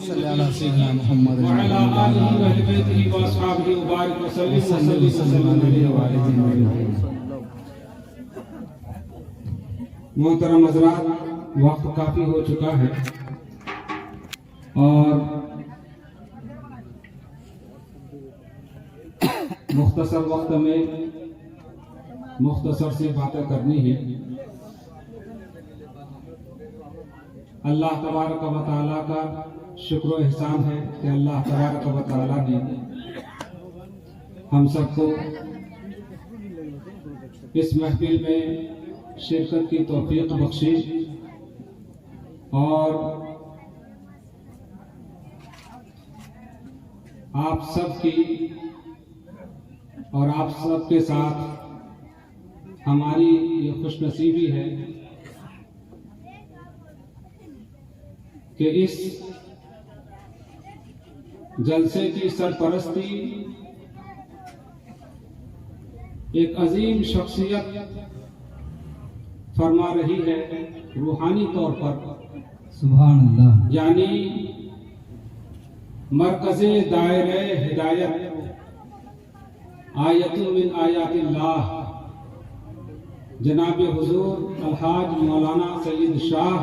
صلی اللہ سیدنا محمد وعلى آله وأهل بيته وأصحابه وبارك وسلم محترم حضرات، وقت کافی ہو چکا ہے اور مختصر وقت میں مختصر سی باتیں کرنی ہے۔ اللہ تبارک و تعالیٰ کا شکر و احسان ہے کہ اللہ تبارک و تعالیٰ نے ہم سب کو اس محفل میں شرکت کی توفیق بخشی اور آپ سب کی اور آپ سب کے ساتھ ہماری یہ خوش نصیبی ہے کہ اس جلسے کی سرپرستی ایک عظیم شخصیت فرما رہی ہے روحانی طور پر، سبحان اللہ، یعنی مرکز دائرہ ہدایت آیت من آیات اللہ جناب حضور الحاج مولانا سید شاہ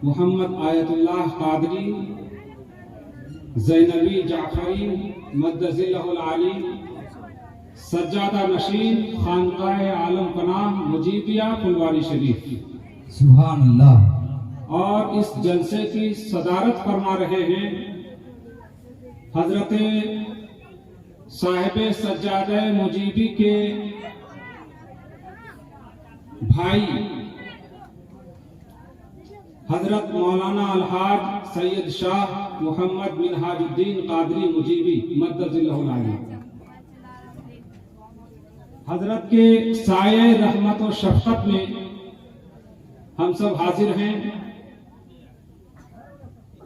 محمد آیت اللہ قادری زینبی جعفری مدظ اللہ العالی سجادہ نشین خانقاہ عالم پناہ مجیبیہ پھلواری شریف، سبحان اللہ۔ اور اس جلسے کی صدارت فرما رہے ہیں حضرت صاحب سجادہ مجیبی کے بھائی حضرت مولانا الحاج سید شاہ محمد منہاج الدین قادری مجیبی مدظ اللہ العالی۔ حضرت کے سایہ رحمت و شفقت میں ہم سب حاضر ہیں۔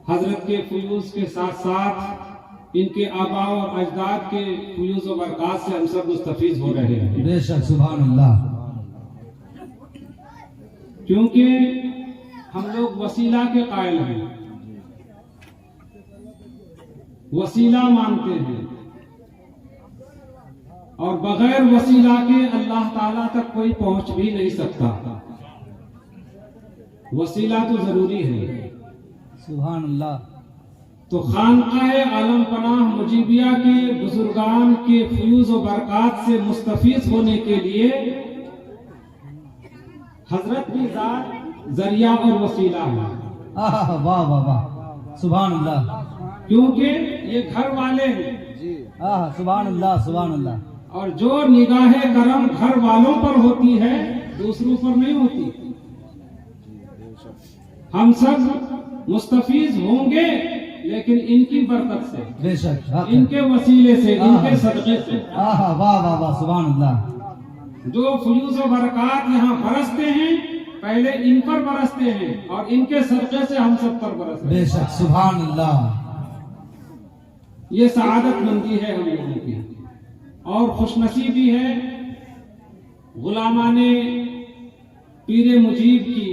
حضرت کے فیوز کے ساتھ ساتھ ان کے آباء اور اجداد کے فیوز و برکات سے ہم سب مستفیض ہو رہے ہیں، بے شک، سبحان اللہ۔ کیونکہ ہم لوگ وسیلہ کے قائل ہیں، وسیلہ مانتے ہیں، اور بغیر وسیلہ کے اللہ تعالیٰ تک کوئی پہنچ بھی نہیں سکتا۔ وسیلہ تو ضروری ہے۔ سبحان اللہ۔ تو خانقاہ عالم پناہ مجیبیہ کے بزرگان کے فیوز و برکات سے مستفیض ہونے کے لیے حضرت کی ذات ذریعہ اور وسیلہ ہے۔ واہ واہ واہ، سبحان اللہ۔ کیونکہ یہ گھر والے ہیں، سبحان اللہ، سبحان اللہ۔ اور جو نگاہ کرم گھر والوں پر ہوتی ہے دوسروں پر نہیں ہوتی۔ ہم سب مستفیض ہوں گے لیکن ان کی برکت سے، بے شک، ان کے وسیلے سے، ان کے صدقے سے۔ واہ واہ واہ، سبحان اللہ۔ جو فیوز و برکات یہاں برستے ہیں پہلے ان پر برستے ہیں اور ان کے صدقے سے ہم سب پر برستے ہیں۔ بے شک، سبحان اللہ۔ یہ سعادت مندی ہے ہم لوگوں کی، اور خوش نصیبی ہے غلامان پیر مجیب کی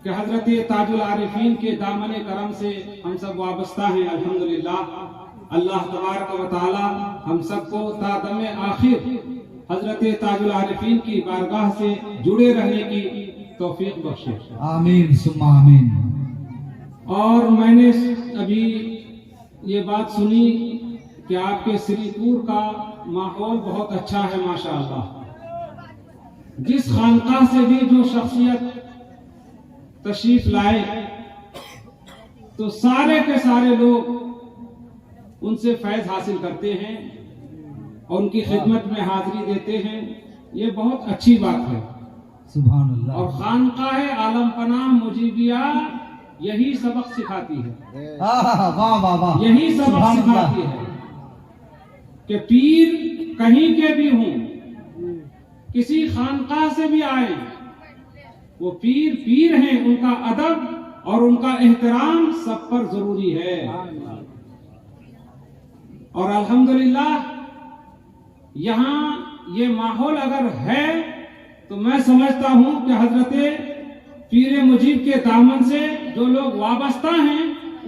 کہ حضرت تاج العارفین کے دامن کرم سے ہم سب وابستہ ہیں الحمدللہ۔ اللہ تبارک و تعالی ہم سب کو تا دم آخر حضرت تاج العارفین کی بارگاہ سے جڑے رہنے کی توفیق بخشے، آمین ثم آمین۔ اور میں نے ابھی یہ بات سنی کہ آپ کے سری پور کا ماحول بہت اچھا ہے ماشاءاللہ۔ جس خانقاہ سے بھی جو شخصیت تشریف لائے تو سارے کے سارے لوگ ان سے فیض حاصل کرتے ہیں اور ان کی خدمت میں حاضری دیتے ہیں۔ یہ بہت اچھی بات ہے، سبحان اللہ۔ اور خانقاہ عالم پناہ مجیبیہ یہی سبق سکھاتی ہے، واہ واہ واہ، یہی سبق سبحان اللہ۔ سکھاتی ہے کہ پیر کہیں کے بھی ہوں، کسی خانقاہ سے بھی آئے، وہ پیر پیر ہیں، ان کا ادب اور ان کا احترام سب پر ضروری ہے۔ اور الحمدللہ یہاں یہ ماحول اگر ہے تو میں سمجھتا ہوں کہ حضرت پیر مجیب کے دامن سے جو لوگ وابستہ ہیں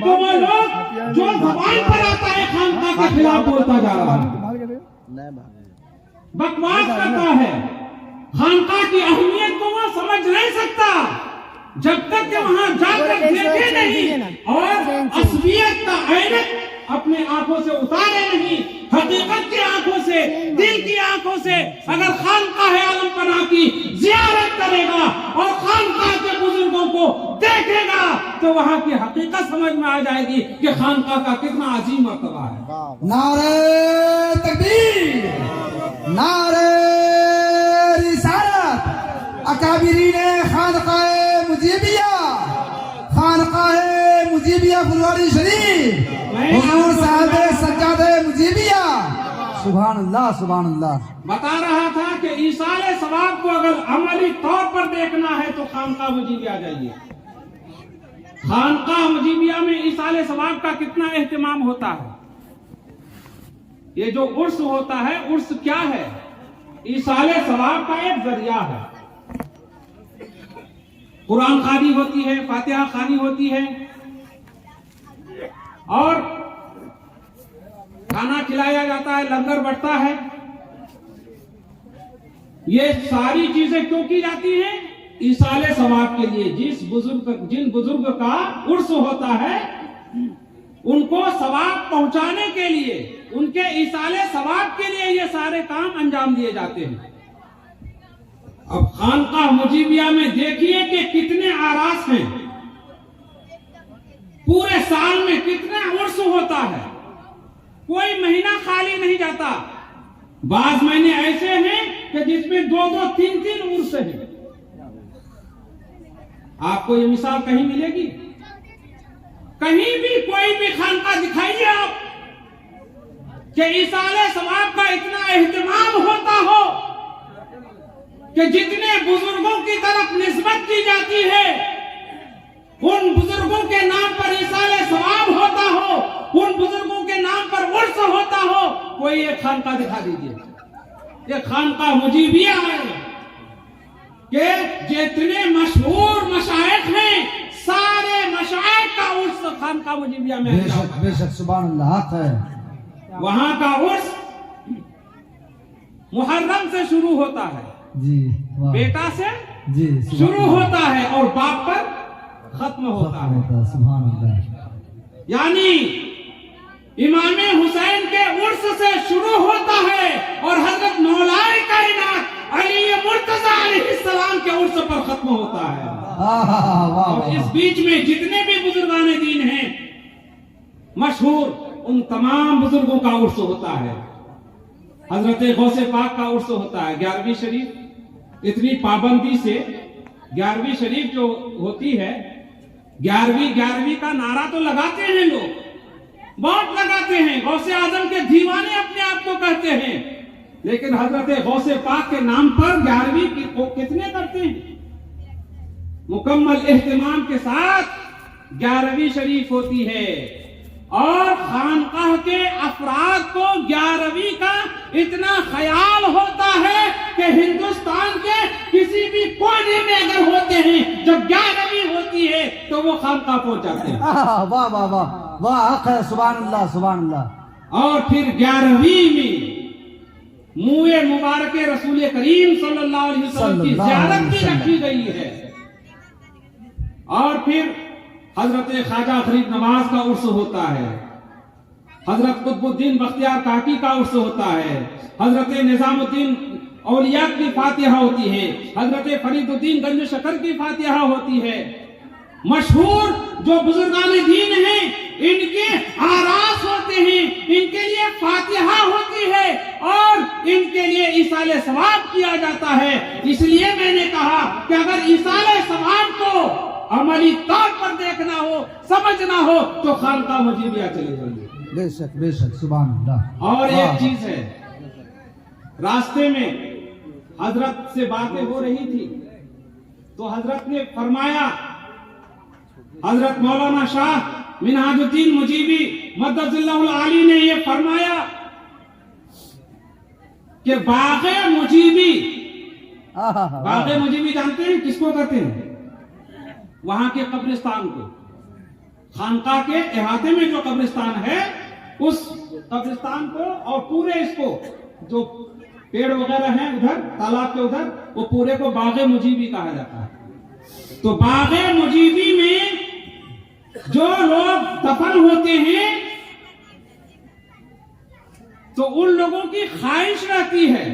تو وہ لوگ جو زبان پر آتا ہے خانقاہ کے خلاف بولتا جا رہا ہے، بکواس کرتا ہے، خانقاہ کی اہمیت کو وہ سمجھ نہیں سکتا جب تک کہ وہاں جا کر دیکھے نہیں اور اصلیت کا عینت اپنے آنکھوں سے اتارے نہیں، حقیقت کی آنکھوں سے، دل کی آنکھوں سے اگر خانقاہ عالم پناہ کی زیارت کرے گا اور خانقاہ کے بزرگوں کو دیکھے گا تو وہاں کی حقیقت سمجھ میں آ جائے گی کہ خانقاہ کا کتنا عظیم مرتبہ ہے۔ نعرہ تکبیر، نعرہ رسالت، اکابرین خانقاہ مجیبیہ، خانقاہ مجیبیہ فلواری شریف، حضور صاحب سجاد مجیبیہ، سبحان اللہ سبحان اللہ۔ بتا رہا تھا کہ ایصال ثواب کو اگر عملی طور پر دیکھنا ہے تو خانقاہ مجیبیہ آ جائیے۔ خانقاہ مجیبیہ میں ایصال ثواب کا کتنا اہتمام ہوتا ہے۔ یہ جو عرس ہوتا ہے، عرس کیا ہے؟ ایصال ثواب کا ایک ذریعہ ہے۔ قرآن خوانی ہوتی ہے، فاتحہ خوانی ہوتی ہے، اور کھانا کھلایا جاتا ہے، لنگر بٹتا ہے۔ یہ ساری چیزیں کیوں کی جاتی ہیں؟ ایصال ثواب کے لیے۔ جن بزرگ کا عرس ہوتا ہے ان کو ثواب پہنچانے کے لیے، ان کے ایصال ثواب کے لیے یہ سارے کام انجام دیے جاتے ہیں۔ اب خانقاہ مجیبیہ میں دیکھیے کہ کتنے آراس ہیں، پورے سال میں کتنا عرس ہوتا ہے، کوئی مہینہ خالی نہیں جاتا۔ بعض مہینے ایسے ہیں کہ جس میں 2 3 عرس ہیں۔ آپ کو یہ مثال کہیں ملے گی؟ کہیں بھی کوئی بھی خانقاہ دکھائیے آپ کہ ایصال ثواب کا اتنا اہتمام ہوتا ہو کہ جتنے بزرگوں کی طرف نسبت کی جاتی ہے ان بزرگوں کے نام پر ایصال ثواب ہوتا ہو، ان بزرگوں کے نام پر عرس ہوتا ہو، کوئی ایک خانقاہ دکھا دیجئے۔ یہ خانقاہ مجیبیہ ہے کہ جتنے مشہور مشائخ ہیں سارے مشائخ کا عرس خانقاہ مجیبیہ میں بے شک بے شک، سبحان اللہ، حق ہے۔ وہاں کا عرس محرم سے شروع ہوتا ہے، جی واہ، بیٹا سے جی شروع ہوتا ہے اور باپ پر ختم ہوتا ہے۔ سبحان اللہ۔ یعنی امام حسین کے عرس سے شروع ہوتا ہے اور حضرت مولائے کائنات علی مرتضیٰ علیہ السلام کے عرس پر ختم ہوتا ہے۔ اور اس بیچ میں جتنے بھی بزرگان دین ہیں مشہور، ان تمام بزرگوں کا عرس ہوتا ہے۔ حضرت غوث پاک کا عرس ہوتا ہے 11ویں شریف۔ اتنی پابندی سے 11ویں شریف جو ہوتی ہے، 11ویں کا نعرہ تو لگاتے ہیں لوگ، بہت لگاتے ہیں، غوث اعظم کے دیوانے اپنے آپ کو کہتے ہیں، لیکن حضرت غوث پاک کے نام پر 11ویں کو کتنے کرتے ہیں؟ مکمل اہتمام کے ساتھ 11ویں شریف ہوتی ہے، اور خانقاہ کے افراد کو 11ویں کا اتنا خیال ہوتا ہے کہ ہندوستان کے کسی بھی کونے میں اگر ہوتے ہیں، جب 11ویں ہوتی ہے تو وہ خانقاہ پہنچ جاتے ہیں۔ واہ واہ واہ واہ، حق ہے، سبحان اللہ سبحان اللہ۔ اور پھر 11ویں میں منہ مبارک رسول کریم صلی اللہ علیہ وسلم کی زیارت بھی رکھی گئی ہے، اور پھر حضرت خواجہ فرید نواز کا عرس ہوتا ہے، حضرت قطب الدین بختیار کاکی کا عرس ہوتا ہے، حضرت نظام الدین اولیاء کی فاتحہ ہوتی ہے، حضرت فرید الدین گنج شکر کی فاتحہ ہوتی ہے۔ مشہور جو بزرگان دین ہیں ان کے آراس ہوتے ہیں، ان کے لیے فاتحہ ہوتی ہے اور ان کے لیے ایصال ثواب کیا جاتا ہے۔ اس لیے میں نے کہا کہ اگر ایصال ثواب کو عملی طور پر دیکھنا ہو، سمجھنا ہو تو خانقاہ مجیبیہ چلے جائیے۔ بے شک بے شک، سبحان اللہ۔ اور ایک چیز ہے، راستے میں حضرت سے باتیں ہو رہی تھی تو حضرت نے فرمایا، حضرت مولانا شاہ منہاج الدین مجیبی مدد اللہ العالی نے یہ فرمایا کہ باغ مجیبی، باغ مجیبی جانتے ہیں کس کو کہتے ہیں؟ وہاں کے قبرستان کو، خانقاہ کے احاطے میں جو قبرستان ہے اس قبرستان کو اور پورے اس کو جو پیڑ وغیرہ ہیں ادھر تالاب کے ادھر وہ پورے کو باغ مجیبی کہا جاتا ہے. تو باغ مجیبی میں جو لوگ دفن ہوتے ہیں تو ان لوگوں کی خواہش رہتی ہے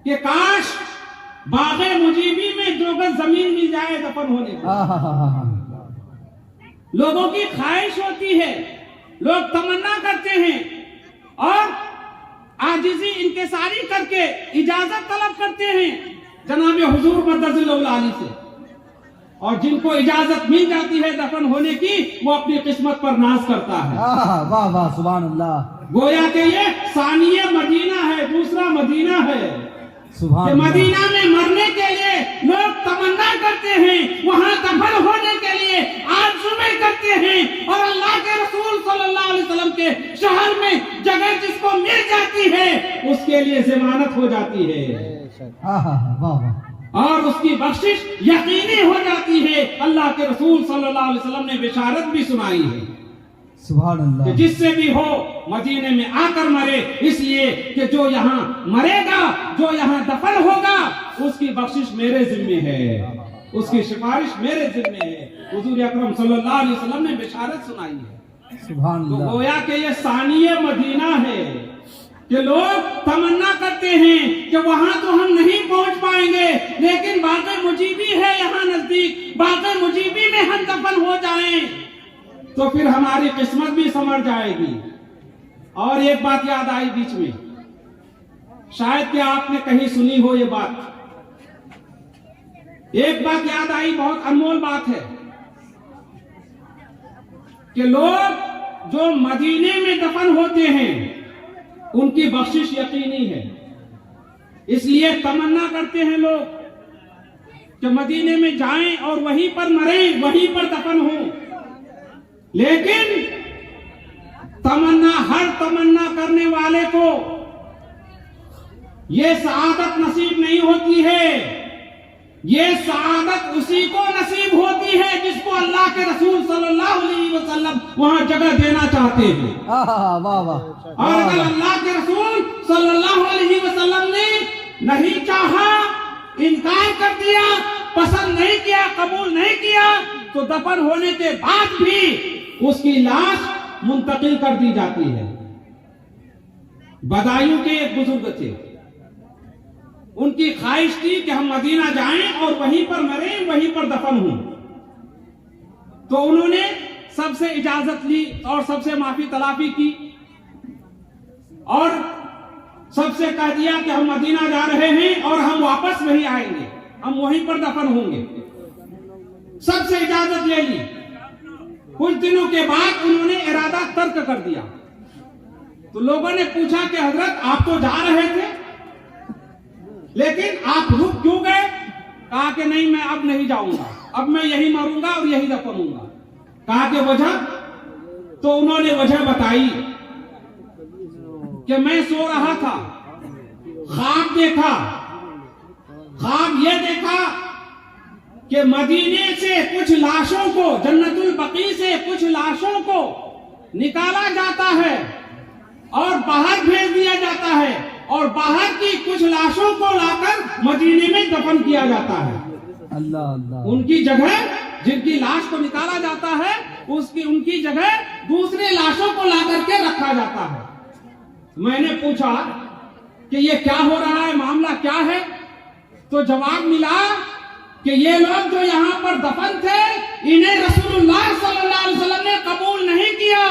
کہ کاش باغ مجیبی میں جو گز زمین مل جائے دفن ہونے کو. لوگوں کی خواہش ہوتی ہے, لوگ تمنا کرتے ہیں اور عاجزی انکساری کر کے اجازت طلب کرتے ہیں جناب حضور مدد اللہ علی سے, اور جن کو اجازت مل جاتی ہے دفن ہونے کی وہ اپنی قسمت پر ناز کرتا ہے. واہ واہ سبحان اللہ. گویا کہ یہ ثانیہ مدینہ ہے, دوسرا مدینہ ہے. سبحان کہ اللہ. مدینہ میں مرنے کے لیے لوگ تمنا کرتے ہیں, وہاں دفن ہونے کے لیے آرزویں کرتے ہیں, اور اللہ کے رسول صلی اللہ علیہ وسلم کے شہر میں جگہ جس کو مل جاتی ہے اس کے لیے ضمانت ہو جاتی ہے واہ واہ. اور اس کی بخشش یقینی ہو جاتی ہے. اللہ کے رسول صلی اللہ علیہ وسلم نے بشارت بھی سنائی ہے سبحان کہ اللہ. جس سے بھی ہو مدینے میں آ کر مرے, اس لیے کہ جو یہاں مرے گا, جو یہاں دفن ہوگا, اس کی بخشش میرے ذمے ہے, اس کی سفارش میرے ذمے ہے. حضور اکرم صلی اللہ علیہ وسلم نے بشارت سنائی ہے. سبحان تو اللہ. گویا کہ یہ ثانیہ مدینہ ہے کہ لوگ تمنا کرتے ہیں کہ وہاں تو ہم نہیں پہنچ پائیں گے, لیکن باغ مجیبی ہے یہاں نزدیک, باغ مجیبی میں ہم دفن ہو جائیں تو پھر ہماری قسمت بھی سنور جائے گی. اور ایک بات یاد آئی بیچ میں, شاید کہ آپ نے کہیں سنی ہو یہ بات. ایک بات یاد آئی, بہت انمول بات ہے کہ لوگ جو مدینے میں دفن ہوتے ہیں ان کی بخشش یقینی ہے. اس لیے تمنا کرتے ہیں لوگ کہ مدینے میں جائیں اور وہیں پر مریں, وہیں پر دفن ہوں. لیکن تمنا, ہر تمنا کرنے والے کو یہ سعادت نصیب نہیں ہوتی ہے. یہ سعادت اسی کو نصیب ہوتی ہے جس کو اللہ کے رسول صلی اللہ علیہ وسلم وہاں جگہ دینا چاہتے ہیں. واہ واہ. اور اگر اللہ کے رسول صلی اللہ علیہ وسلم نے نہیں چاہا, انکار کر دیا, پسند نہیں کیا, قبول نہیں کیا, تو دفن ہونے کے بعد بھی اس کی لاش منتقل کر دی جاتی ہے. بدایوں کے ایک بزرگ تھے, ان کی خواہش تھی کہ ہم مدینہ جائیں اور وہیں پر مریں, وہیں پر دفن ہوں. تو انہوں نے سب سے اجازت لی اور سب سے معافی تلافی کی اور سب سے کہہ دیا کہ ہم مدینہ جا رہے ہیں اور ہم واپس وہیں آئیں گے, ہم وہیں پر دفن ہوں گے. سب سے اجازت لے لی. کچھ دنوں کے بعد انہوں نے ارادہ ترک کر دیا. تو لوگوں نے پوچھا کہ حضرت آپ تو جا رہے تھے لیکن آپ رک کیوں گئے؟ کہا کہ نہیں, میں اب نہیں جاؤں گا, اب میں یہی مروں گا اور یہی دفن ہوں گا. کہا کہ وجہ؟ تو انہوں نے وجہ بتائی کہ میں سو رہا تھا, خواب دیکھا, خواب یہ دیکھا کہ مدینے سے کچھ لاشوں کو, جنت البقیع سے کچھ لاشوں کو نکالا جاتا ہے اور باہر بھیج دیا جاتا ہے, اور باہر کی کچھ لاشوں کو لا کر مدینے میں دفن کیا جاتا ہے. اللہ اللہ. ان کی جگہ, جن کی لاش کو نکالا جاتا ہے ان کی جگہ دوسرے لاشوں کو لا کر کے رکھا جاتا ہے. میں نے پوچھا کہ یہ کیا ہو رہا ہے, معاملہ کیا ہے؟ تو جواب ملا کہ یہ لوگ جو یہاں پر دفن تھے انہیں رسول اللہ صلی اللہ علیہ وسلم نے قبول نہیں کیا,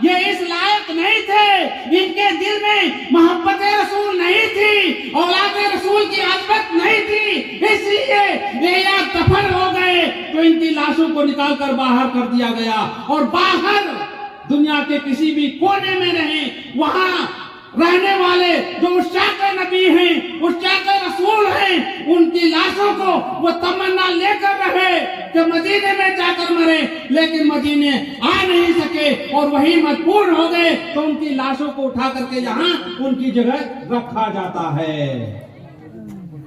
یہ اس لائق نہیں تھے, ان کے دل میں محبت رسول نہیں تھی, اولاد رسول کی عظمت نہیں تھی, اس لیے یہ یا دفن ہو گئے تو ان کی لاشوں کو نکال کر باہر کر دیا گیا, اور باہر دنیا کے کسی بھی کونے میں نہیں, وہاں رہنے والے جو مشتاق نبی ہیں, مشتاق رسول ہیں, ان کی لاشوں کو وہ تمنا لے کر رہے کہ مدینے میں جا کر مرے, لیکن مدینے آ نہیں سکے اور وہی مجبور ہو گئے, تو ان کی لاشوں کو اٹھا کر کے یہاں ان کی جگہ رکھا جاتا ہے.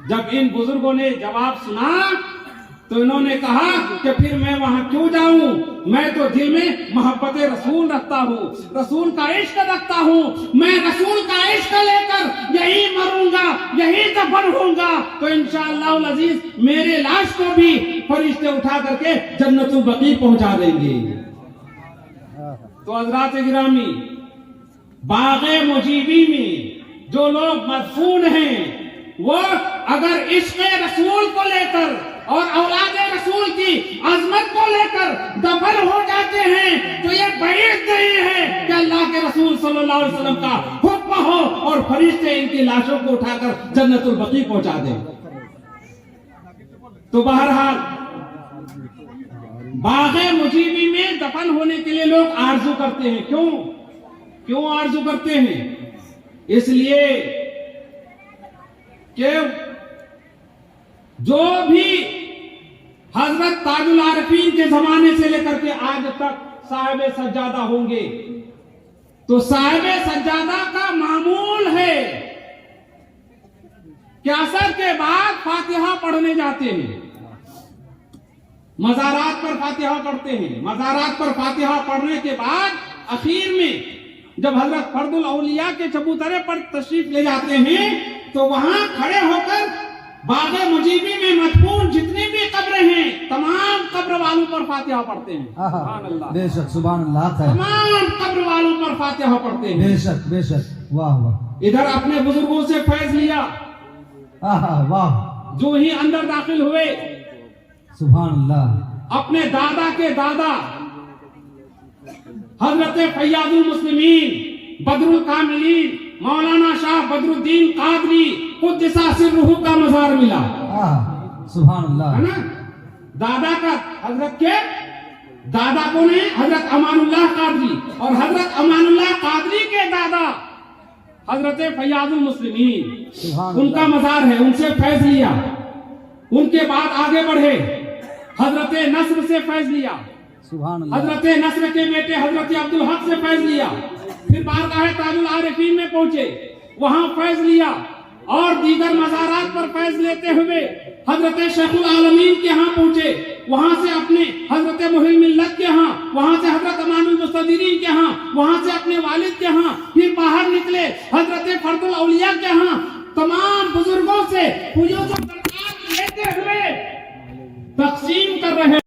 جب ان بزرگوں نے جواب سنا تو انہوں نے کہا کہ پھر میں وہاں کیوں جاؤں, میں تو دل میں محبت رسول رکھتا ہوں, رسول کا عشق رکھتا ہوں, میں رسول کا عشق لے کر یہی مروں گا, یہی دفن ہوں گا. تو انشاءاللہ العزیز میرے لاش کو بھی فرشتے اٹھا کر کے جنت البقیع پہنچا دیں گے. تو حضرات گرامی, باغ مجیبی میں جو لوگ مدفون ہیں وہ اگر عشق رسول کو لے کر اور اولاد رسول کی عظمت کو لے کر دفن ہو جاتے ہیں تو یہ بعید نہیں ہے کہ اللہ کے رسول صلی اللہ علیہ وسلم کا حکم ہو اور فرشتے ان کی لاشوں کو اٹھا کر جنت البقیع پہنچا دیں. تو بہرحال باغ مجیبی میں دفن ہونے کے لیے لوگ آرزو کرتے ہیں. کیوں آرزو کرتے ہیں؟ اس لیے کہ جو بھی حضرت تاج العارفین کے زمانے سے لے کر کے آج تک صاحب سجادہ ہوں گے تو صاحب سجادہ کا معمول ہے کہ عصر کے بعد فاتحہ پڑھنے جاتے ہیں, مزارات پر فاتحہ پڑھتے ہیں. مزارات پر فاتحہ پڑھنے کے بعد اخیر میں جب حضرت فرد الاولیاء کے چبوترے پر تشریف لے جاتے ہیں تو وہاں کھڑے ہو کر باغ مجیبی میں مدفون جتنی بھی قبریں ہیں تمام قبر والوں پر فاتحہ پڑھتے ہیں. سبحان اللہ, بے شک, سبحان اللہ. تمام قبر والوں پر فاتحہ پڑھتے ہیں. بے شک, بے شک, واہ واہ. ادھر اپنے بزرگوں سے فیض لیا, واہ, جو ہی اندر داخل ہوئے سبحان اللہ, اپنے دادا کے دادا حضرت فیاض المسلمین بدر الکاملین مولانا شاہ بدر الدین قادری قدس سرہ کا مزار ملا. سبحان اللہ, ہے نا. دادا کا حضرت کے دادا کون ہے؟ حضرت امان اللہ قادری, اور حضرت امان اللہ قادری کے دادا حضرت فیاض المسلمین, ان کا مزار ہے. ان سے فیض لیا, ان کے بعد آگے بڑھے, حضرت نصر سے فیض لیا, سبحان اللہ, حضرت نصر کے بیٹے حضرت عبدالحق سے فیض لیا, پھر بارگاہ تاج العارفین میں پہنچے, وہاں فیض لیا, اور دیگر مزارات پر فیض لیتے ہوئے حضرت شیخ العالمین کے ہاں پہنچے, وہاں سے اپنے حضرت محی ملت کے ہاں, وہاں سے حضرت امان المستدیرین کے ہاں, وہاں سے اپنے والد کے ہاں, پھر باہر نکلے حضرت فرد الاولیاء کے ہاں. تمام بزرگوں سے لیتے ہوئے تقسیم کر رہے